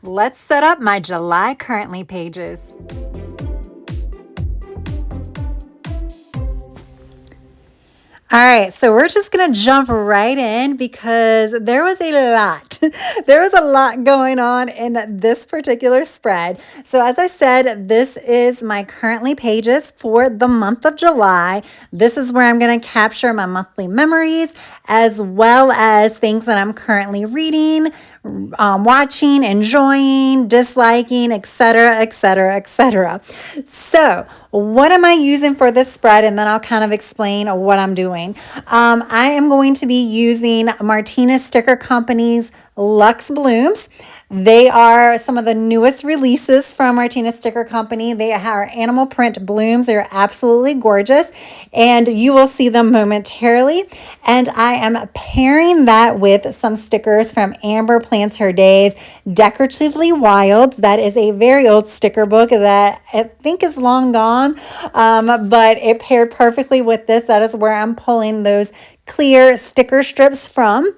Let's set up my July currently pages. All right, so we're just going to jump right in because there was a lot. There was a lot going on in this particular spread. So as I said, this is my currently pages for the month of July. This is where I'm going to capture my monthly memories as well as things that I'm currently reading, watching, enjoying, disliking, etc., etc., etc. So what am I using for this spread? And then I'll kind of explain what I'm doing. I am going to be using Martinez Sticker Company's Luxe Blooms. They are some of the newest releases from Martinez Sticker Company. They are animal print blooms. They're absolutely gorgeous, and you will see them momentarily. And I am pairing that with some stickers from Amber Plants Her Days, Decoratively Wild. That is a very old sticker book that I think is long gone, but it paired perfectly with this. That is where I'm pulling those clear sticker strips from.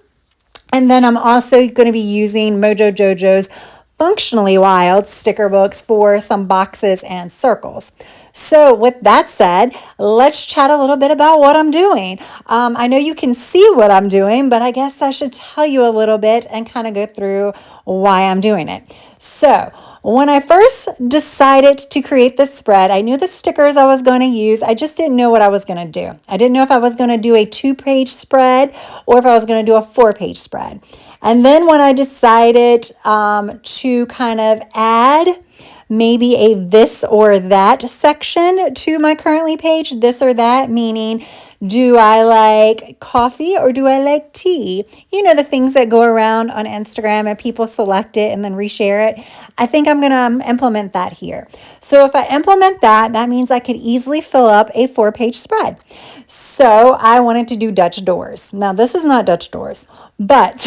And then I'm also going to be using Mojo Jojo's Functionally Wild sticker books for some boxes and circles. So with that said, let's chat a little bit about what I'm doing. I know you can see what I'm doing, but I guess I should tell you a little bit and kind of go through why I'm doing it. So when I first decided to create this spread, I knew the stickers I was going to use. I just didn't know what I was going to do. I didn't know if I was going to do a 2-page spread or if I was going to do a 4-page spread. And then when I decided to kind of add maybe a this or that section to my currently page, this or that, meaning do I like coffee or do I like tea? You know, the things that go around on Instagram and people select it and then reshare it. I think I'm going to implement that here. So if I implement that, that means I could easily fill up a 4-page spread. So I wanted to do Dutch doors. Now, this is not Dutch doors, but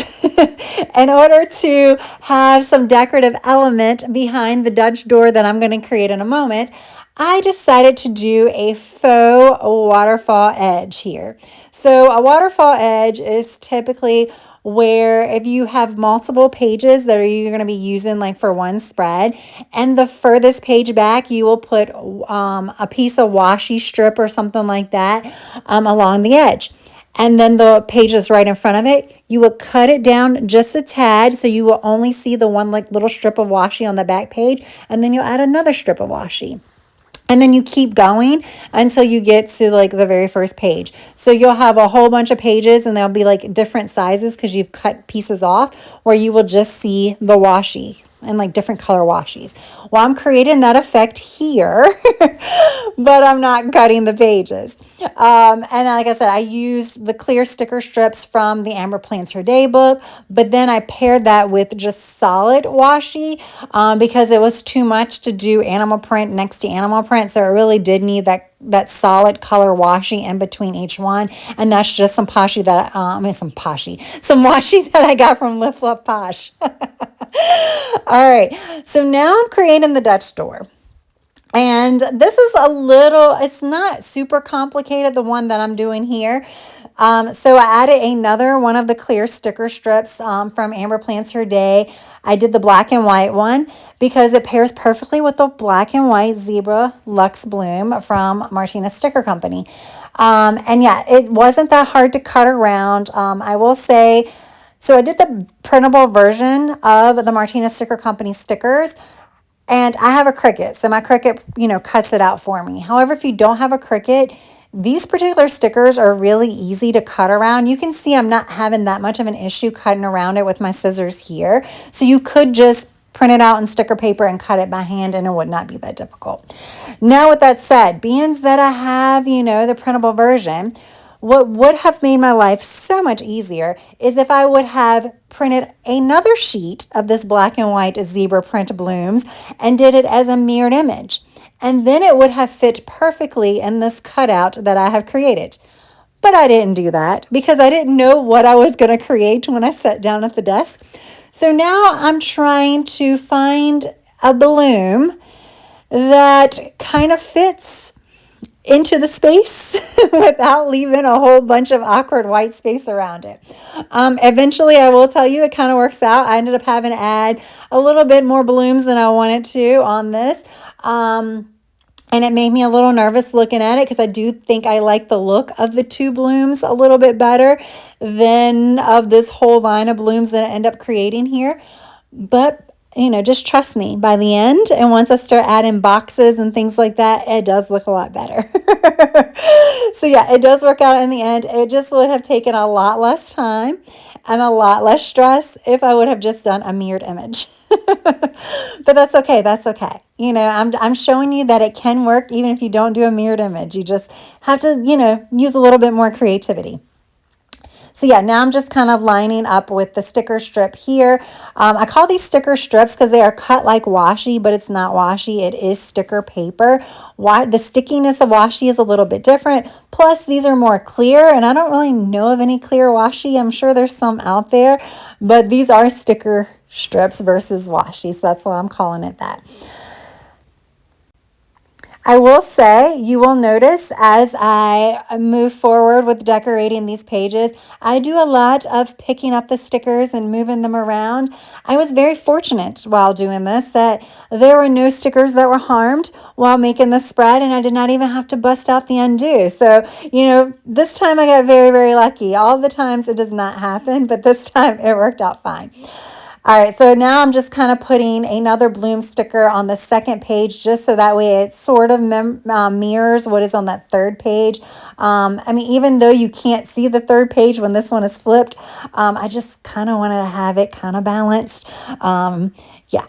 in order to have some decorative element behind the Dutch door that I'm going to create in a moment, I decided to do a faux waterfall edge here. So a waterfall edge is typically where if you have multiple pages that you're going to be using like for one spread, and the furthest page back you will put a piece of washi strip or something like that along the edge. And then the page that's right in front of it, you will cut it down just a tad so you will only see the one like little strip of washi on the back page, and then you'll add another strip of washi. And then you keep going until you get to like the very first page. So you'll have a whole bunch of pages and they'll be like different sizes because you've cut pieces off, where you will just see the washi and like different color washies. Well, I'm creating that effect here, but I'm not cutting the pages. And like I said, I used the clear sticker strips from the Amber Plants Her Day book, but then I paired that with just solid washi because it was too much to do animal print next to animal print. So it really did need that solid color washi in between each one. And that's just some washi that that I got from Lift Fluff Posh. All right, so now I'm creating the Dutch door. And this is it's not super complicated, the one that I'm doing here. So I added another one of the clear sticker strips from Amber Plants Her Day. I did the black and white one because it pairs perfectly with the black and white zebra Luxe Bloom from Martinez Sticker Company. And yeah, it wasn't that hard to cut around. I will say, so I did the printable version of the Martinez Sticker Company stickers. And I have a Cricut, so my Cricut, cuts it out for me. However, if you don't have a Cricut, these particular stickers are really easy to cut around. You can see I'm not having that much of an issue cutting around it with my scissors here. So you could just print it out in sticker paper and cut it by hand, and it would not be that difficult. Now, with that said, being that I have, the printable version, what would have made my life so much easier is if I would have printed another sheet of this black and white zebra print blooms and did it as a mirrored image. And then it would have fit perfectly in this cutout that I have created. But I didn't do that because I didn't know what I was going to create when I sat down at the desk. So now I'm trying to find a bloom that kind of fits into the space without leaving a whole bunch of awkward white space around it. Eventually, I will tell you, it kind of works out. I ended up having to add a little bit more blooms than I wanted to on this. And it made me a little nervous looking at it because I do think I like the look of the two blooms a little bit better than of this whole line of blooms that I end up creating here. But just trust me, by the end, and once I start adding boxes and things like that, it does look a lot better. So yeah, it does work out in the end. It just would have taken a lot less time and a lot less stress if I would have just done a mirrored image. But that's okay. That's okay. I'm showing you that it can work even if you don't do a mirrored image. You just have to, use a little bit more creativity. So yeah, now I'm just kind of lining up with the sticker strip here. I call these sticker strips because they are cut like washi, but it's not washi. It is sticker paper. The stickiness of washi is a little bit different. Plus, these are more clear, and I don't really know of any clear washi. I'm sure there's some out there, but these are sticker strips versus washi, so that's why I'm calling it that. I will say, you will notice as I move forward with decorating these pages, I do a lot of picking up the stickers and moving them around. I was very fortunate while doing this that there were no stickers that were harmed while making the spread, and I did not even have to bust out the undo. So, this time I got very, very lucky. All the times it does not happen, but this time it worked out fine. All right, so now I'm just kind of putting another bloom sticker on the second page just so that way it sort of mirrors what is on that third page. Even though you can't see the third page when this one is flipped, I just kind of wanted to have it kind of balanced. Yeah.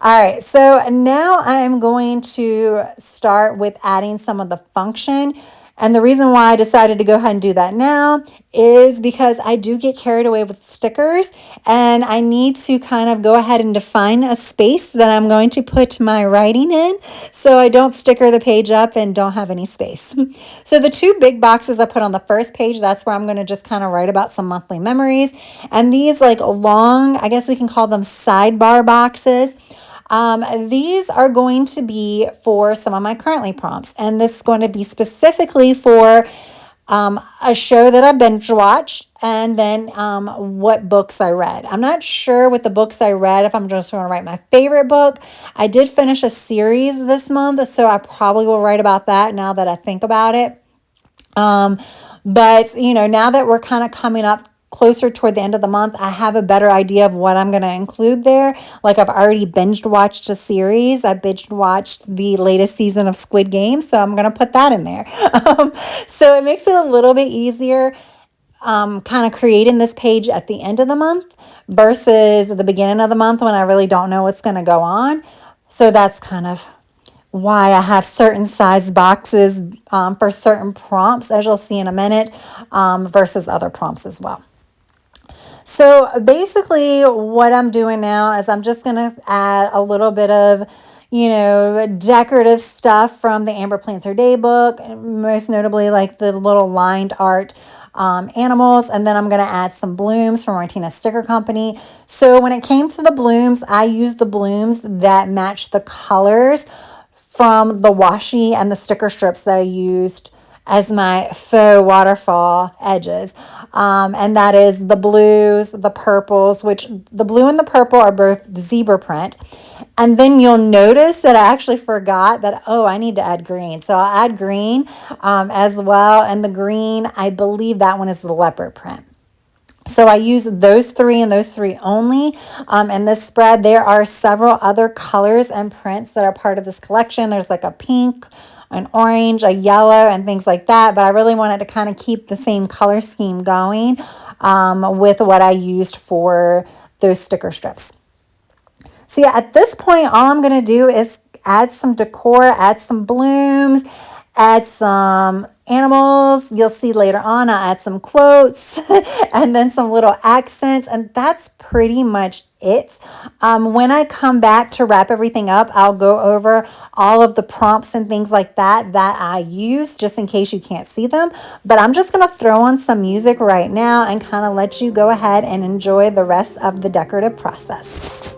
All right, so now I'm going to start with adding some of the function. And the reason why I decided to go ahead and do that now is because I do get carried away with stickers, and I need to kind of go ahead and define a space that I'm going to put my writing in so I don't sticker the page up and don't have any space. So the two big boxes I put on the first page, that's where I'm going to just kind of write about some monthly memories. And these like long, I guess we can call them sidebar boxes. These are going to be for some of my currently prompts, and this is going to be specifically for a show that I binge watched, and then what books I read. I'm not sure with the books I read if I'm just going to write my favorite book. I did finish a series this month, so I probably will write about that now that I think about it. But now that we're kind of coming up closer toward the end of the month, I have a better idea of what I'm going to include there. Like I've already binge watched a series. I binge watched the latest season of Squid Game, so I'm going to put that in there. So it makes it a little bit easier kind of creating this page at the end of the month versus the beginning of the month when I really don't know what's going to go on. So that's kind of why I have certain size boxes for certain prompts, as you'll see in a minute, versus other prompts as well. So basically what I'm doing now is I'm just going to add a little bit of, decorative stuff from the Amber Plants Her Day book, most notably like the little lined art animals. And then I'm going to add some blooms from Martina's Sticker Company. So when it came to the blooms, I used the blooms that match the colors from the washi and the sticker strips that I used as my faux waterfall edges. And that is the blues, the purples, which the blue and the purple are both zebra print. And then you'll notice that I actually forgot that, I need to add green. So I'll add green as well. And the green, I believe that one is the leopard print. So I use those three and those three only in this spread. There are several other colors and prints that are part of this collection. There's like a pink, an orange, a yellow, and things like that. But I really wanted to kind of keep the same color scheme going with what I used for those sticker strips. So yeah, at this point, all I'm going to do is add some decor, add some blooms, add some animals. You'll see later on, I'll add some quotes and then some little accents. And that's pretty much it. When I come back to wrap everything up, I'll go over all of the prompts and things like that I use just in case you can't see them. But I'm just going to throw on some music right now and kind of let you go ahead and enjoy the rest of the decorative process.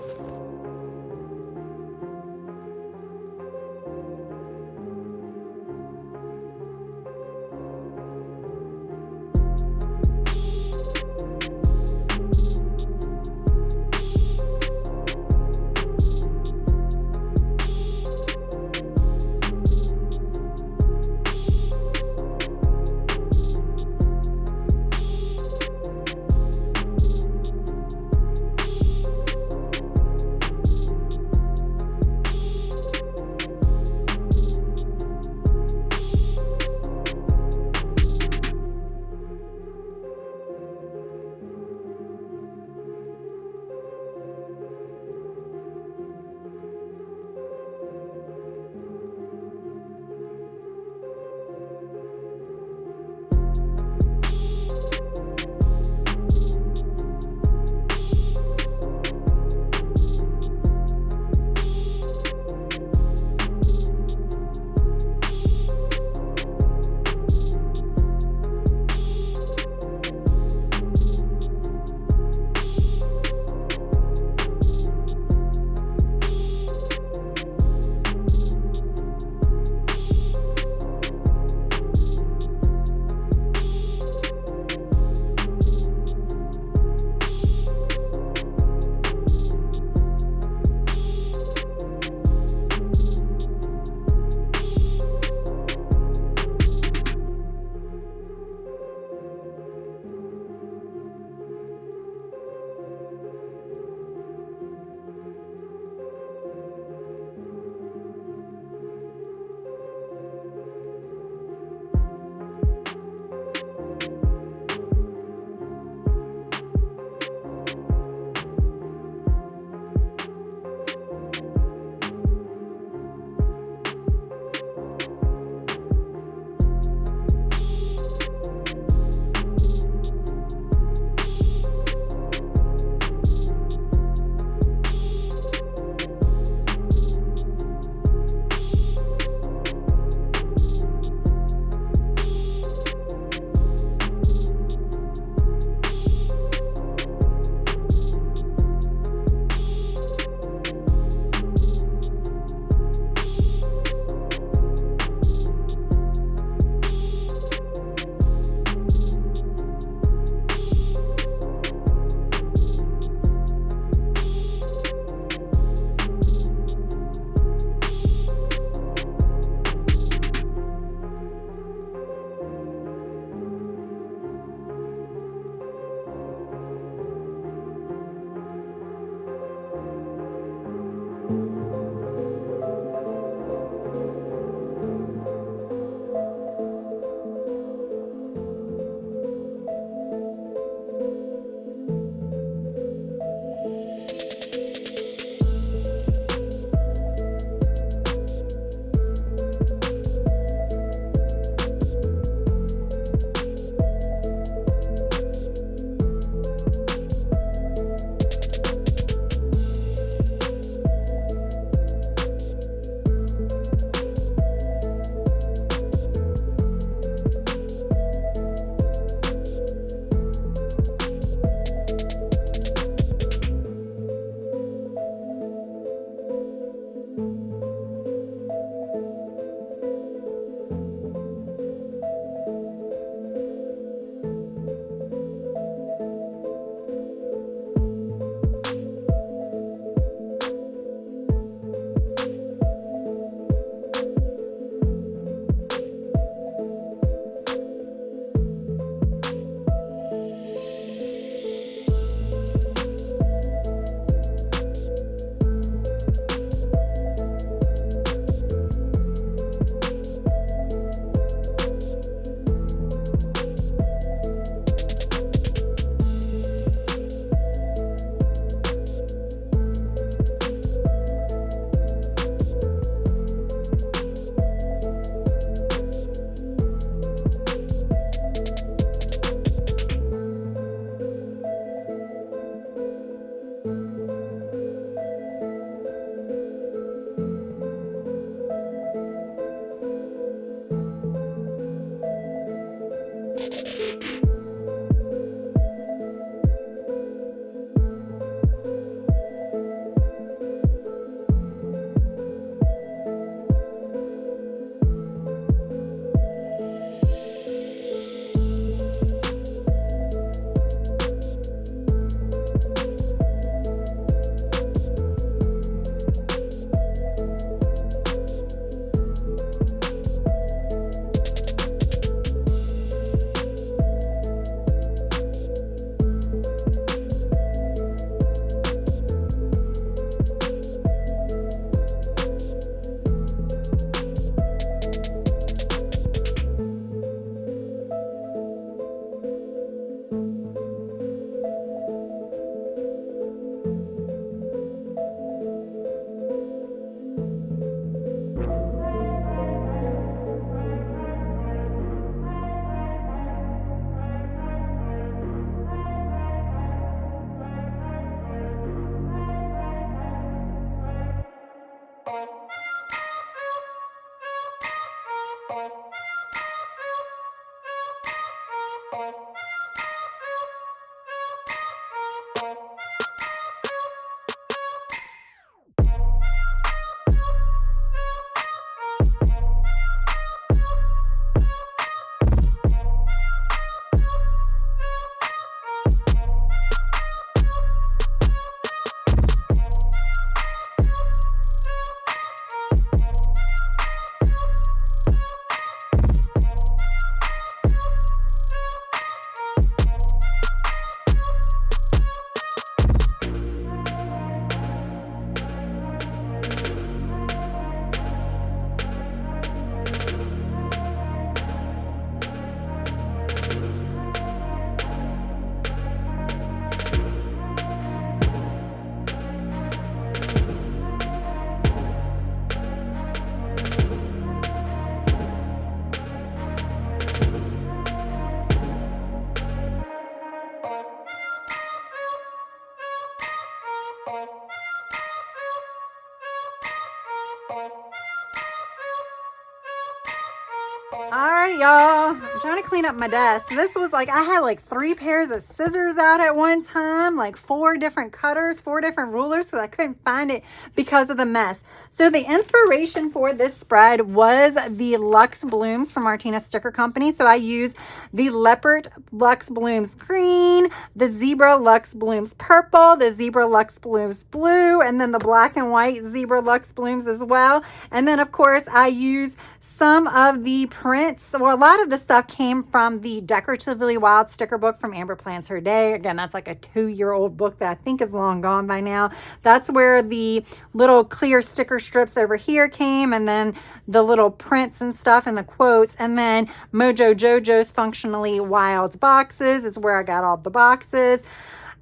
All right, y'all. I'm trying to clean up my desk. This was like, I had like 3 pairs of scissors out at one time, like 4 different cutters, 4 different rulers, because I couldn't find it because of the mess. So the inspiration for this spread was the Luxe Blooms from Martina Sticker Company. So I used the Leopard Luxe Blooms green, the Zebra Luxe Blooms purple, the Zebra Luxe Blooms blue, and then the black and white Zebra Luxe Blooms as well. And then of course I used some of the print prints. Well, a lot of the stuff came from the Decoratively Wild sticker book from Amber Plans Her Day. Again, that's like a 2-year-old book that I think is long gone by now. That's where the little clear sticker strips over here came, and then the little prints and stuff and the quotes. And then Mojo Jojo's Functionally Wild boxes is where I got all the boxes.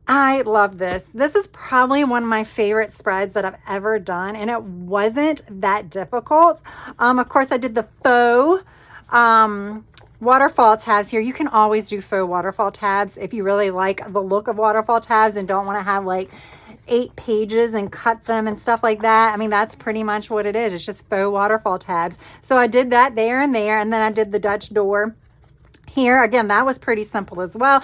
I love this. This is probably one of my favorite spreads that I've ever done, and it wasn't that difficult. Of course, I did the faux waterfall tabs here. You can always do faux waterfall tabs if you really like the look of waterfall tabs and don't want to have like 8 pages and cut them and stuff like that. I mean, that's pretty much what it is. It's just faux waterfall tabs. So I did that there, and then I did the Dutch door here. Again, that was pretty simple as well.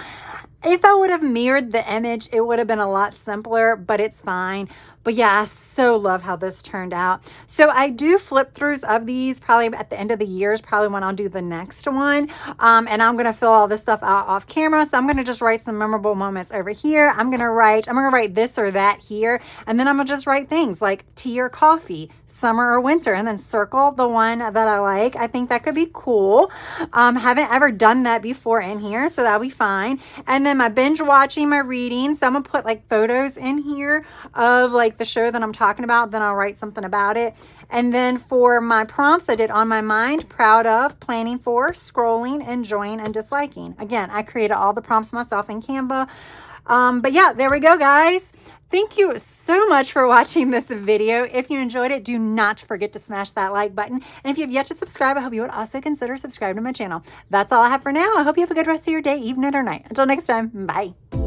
If I would have mirrored the image, it would have been a lot simpler, but it's fine. But yeah, I so love how this turned out. So I do flip throughs of these probably at the end of the year is probably when I'll do the next one. And I'm going to fill all this stuff out off camera. So I'm going to just write some memorable moments over here. I'm going to write this or that here. And then I'm going to just write things like tea or coffee, summer or winter, and then circle the one that I like. I think that could be cool. Haven't ever done that before in here, so that'll be fine. And then my binge watching, my reading. So I'm gonna put like photos in here of like the show that I'm talking about. Then I'll write something about it. And then for my prompts, I did on my mind, proud of, planning for, scrolling, enjoying, and disliking. Again, I created all the prompts myself in Canva. But yeah, there we go, guys. Thank you so much for watching this video. If you enjoyed it, do not forget to smash that like button. And if you have yet to subscribe, I hope you would also consider subscribing to my channel. That's all I have for now. I hope you have a good rest of your day, evening, or night. Until next time, bye.